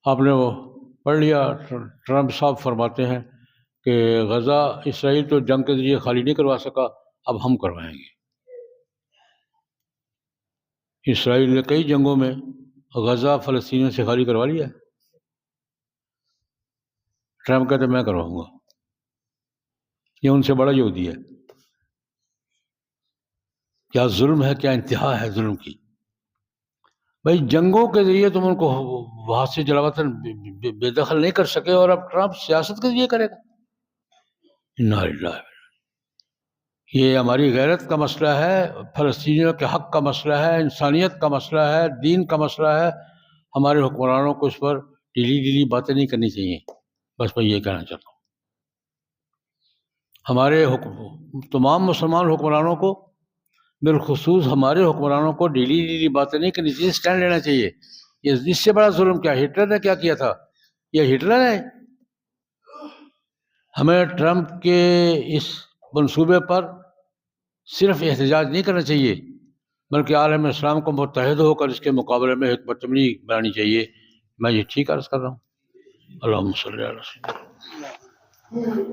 آپ نے وہ پڑھ لیا، ٹرمپ صاحب فرماتے ہیں کہ غزہ اسرائیل تو جنگ کے ذریعے خالی نہیں کروا سکا، اب ہم کروائیں گے۔ اسرائیل نے کئی جنگوں میں غزہ فلسطینیوں سے خالی کروا لیا، ٹرمپ کہتے میں کرواؤں گا۔ یہ ان سے بڑا یہودی ہے۔ کیا ظلم ہے، کیا انتہا ہے ظلم کی۔ بھائی جنگوں کے ذریعے تم ان کو وہاں سے جلاوطن بے دخل نہیں کر سکے، اور اب ٹرمپ سیاست کے ذریعے کرے گا۔ انا للہ۔ یہ ہماری غیرت کا مسئلہ ہے، فلسطینیوں کے حق کا مسئلہ ہے، انسانیت کا مسئلہ ہے، دین کا مسئلہ ہے۔ ہمارے حکمرانوں کو اس پر ڈیلی باتیں نہیں کرنی چاہیے۔ بس میں یہ کہنا چاہتا ہوں، ہمارے تمام مسلمان حکمرانوں کو، بالخصوص ہمارے حکمرانوں کو ڈیلی باتیں نہیں کرنی چاہیے، اسٹینڈ لینا چاہیے۔ اس سے بڑا ظلم کیا ہٹلر نے کیا کیا تھا؟ یہ ہٹلر ہے۔ ہمیں ٹرمپ کے اس منصوبے پر صرف احتجاج نہیں کرنا چاہیے، بلکہ عالم اسلام کو متحد ہو کر اس کے مقابلے میں حکمت عملی بنانی چاہیے۔ میں یہ ٹھیک عرض کر رہا ہوں۔ اللہم صلی علی سیدنا